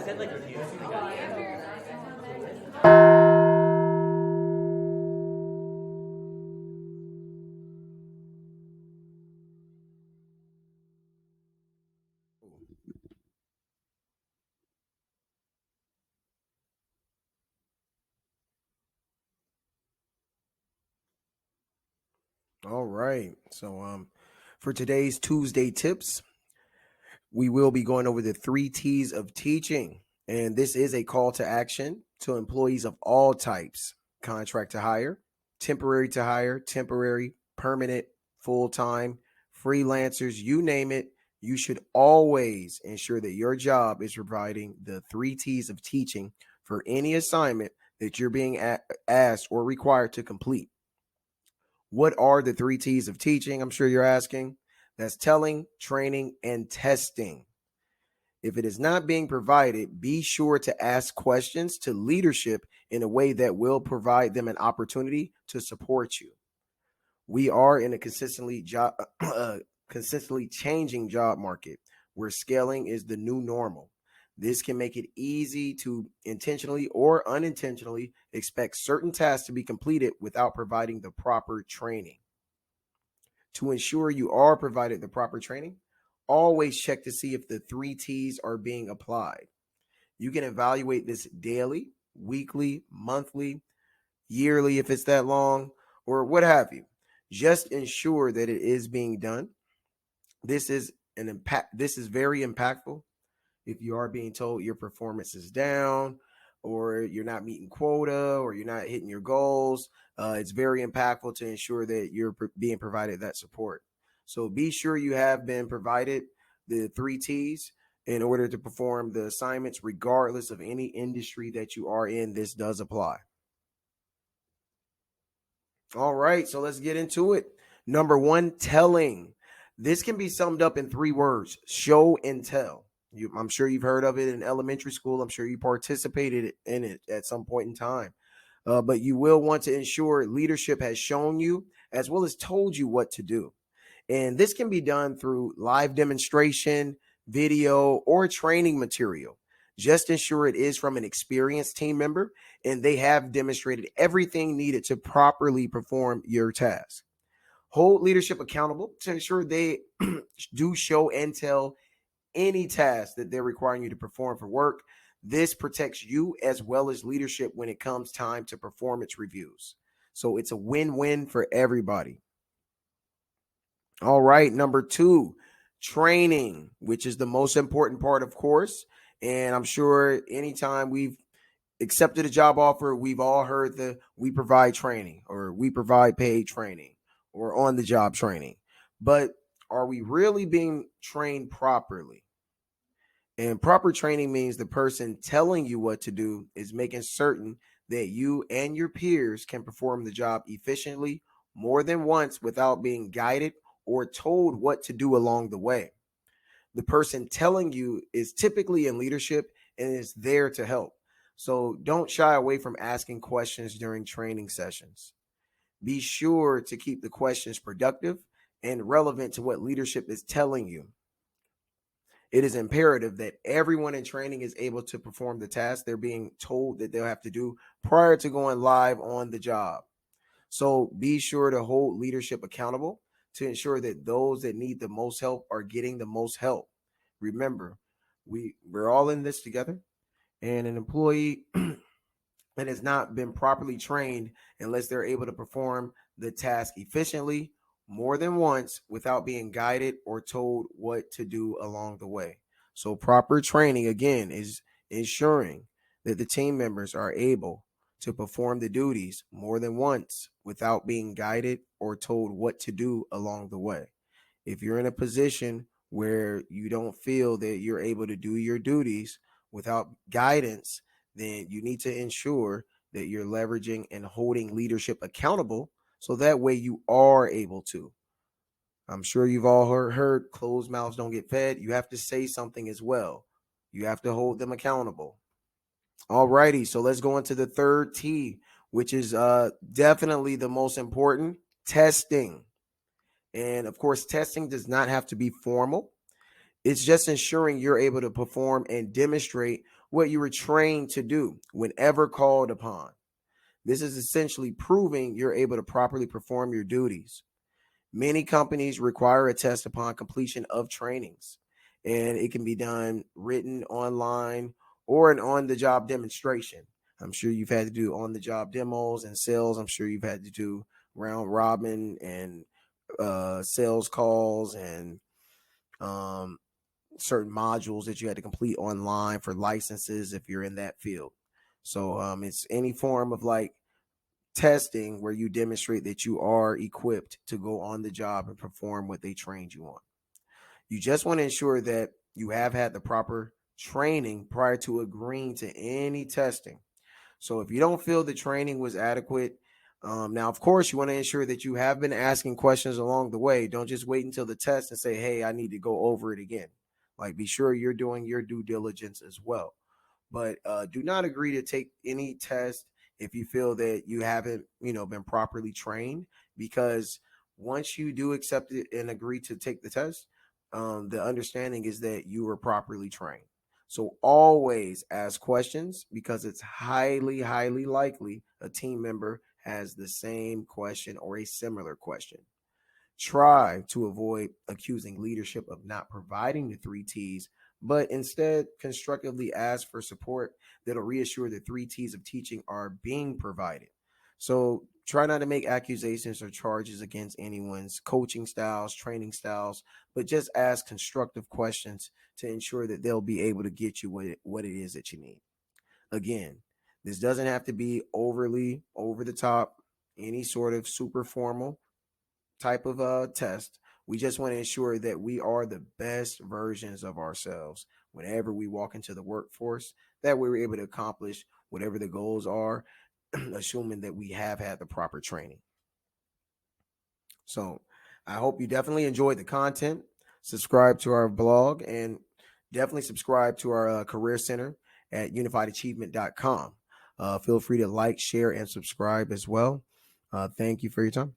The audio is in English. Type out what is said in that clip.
Said like reviews. All right. For today's Tuesday tips, we will be going over the 3 T's of teaching. And this is a call to action to employees of all types: contract to hire, temporary, permanent, full time, freelancers, you name it. You should always ensure that your job is providing the 3 T's of teaching for any assignment that you're being asked or required to complete. What are the 3 T's of teaching? I'm sure you're asking. That's telling, training, and testing. If it is not being provided, be sure to ask questions to leadership in a way that will provide them an opportunity to support you. We are in a consistently changing job market where scaling is the new normal. This can make it easy to intentionally or unintentionally expect certain tasks to be completed without providing the proper training. To ensure you are provided the proper training, always check to see if the 3 T's are being applied. You can evaluate this daily, weekly, monthly, yearly if it's that long, or what have you. Just ensure that it is being done. This is very impactful if you are being told your performance is down, or you're not meeting quota, or you're not hitting your goals. It's very impactful to ensure that you're being provided that support. So be sure you have been provided the 3 T's in order to perform the assignments, regardless of any industry that you are in. This does apply. All right, so let's get into it. Number one, telling. This can be summed up in 3 words: show and tell. I'm sure you've heard of it in elementary school. I'm sure you participated in it at some point in time. But you will want to ensure leadership has shown you as well as told you what to do. And this can be done through live demonstration, video, or training material. Just ensure it is from an experienced team member and they have demonstrated everything needed to properly perform your task. Hold leadership accountable to ensure they do show and tell any task that they're requiring you to perform for work. This protects you as well as leadership when it comes time to performance reviews. So it's a win-win for everybody. All right, number two, training, which is the most important part, of course. And I'm sure anytime we've accepted a job offer, we've all heard the we provide training, or we provide paid training, or on the job training. But are we really being trained properly? And proper training means the person telling you what to do is making certain that you and your peers can perform the job efficiently more than once without being guided or told what to do along the way. The person telling you is typically in leadership and is there to help. So don't shy away from asking questions during training sessions. Be sure to keep the questions productive and relevant to what leadership is telling you. It is imperative that everyone in training is able to perform the task they're being told that they'll have to do prior to going live on the job. So be sure to hold leadership accountable to ensure that those that need the most help are getting the most help. Remember, we're all in this together, and an employee that has not been properly trained, unless they're able to perform the task efficiently more than once without being guided or told what to do along the way. So, proper training, again, is ensuring that the team members are able to perform the duties more than once without being guided or told what to do along the way. If you're in a position where you don't feel that you're able to do your duties without guidance, then you need to ensure that you're leveraging and holding leadership accountable so that way you are able to. I'm sure you've all heard closed mouths don't get fed. You have to say something as well. You have to hold them accountable. All righty, so let's go into the third T, which is definitely the most important, testing. And of course, testing does not have to be formal. It's just ensuring you're able to perform and demonstrate what you were trained to do whenever called upon. This is essentially proving you're able to properly perform your duties. Many companies require a test upon completion of trainings, and it can be done written, online, or an on the job demonstration. I'm sure you've had to do on the job demos and sales. I'm sure you've had to do round robin and sales calls and um, certain modules that you had to complete online for licenses if you're in that field. So it's any form of like testing where you demonstrate that you are equipped to go on the job and perform what they trained you on. You just want to ensure that you have had the proper training prior to agreeing to any testing. So if you don't feel the training was adequate, now of course you want to ensure that you have been asking questions along the way. Don't just wait until the test and say, "Hey, I need to go over it again." Like, be sure you're doing your due diligence as well. But do not agree to take any test if you feel that you haven't, been properly trained, because once you do accept it and agree to take the test, the understanding is that you were properly trained. So always ask questions, because it's highly, highly likely a team member has the same question or a similar question. Try to avoid accusing leadership of not providing the three T's, but instead constructively ask for support that'll reassure the three T's of teaching are being provided. So try not to make accusations or charges against anyone's coaching styles, training styles, but just ask constructive questions to ensure that they'll be able to get you what it is that you need. Again, this doesn't have to be overly over the top, any sort of super formal type of test. We just want to ensure that we are the best versions of ourselves whenever we walk into the workforce, that we're able to accomplish whatever the goals are, assuming that we have had the proper training. So I hope you definitely enjoyed the content. Subscribe to our blog and definitely subscribe to our career center at unifiedachievement.com. Feel free to like, share, and subscribe as well. Thank you for your time.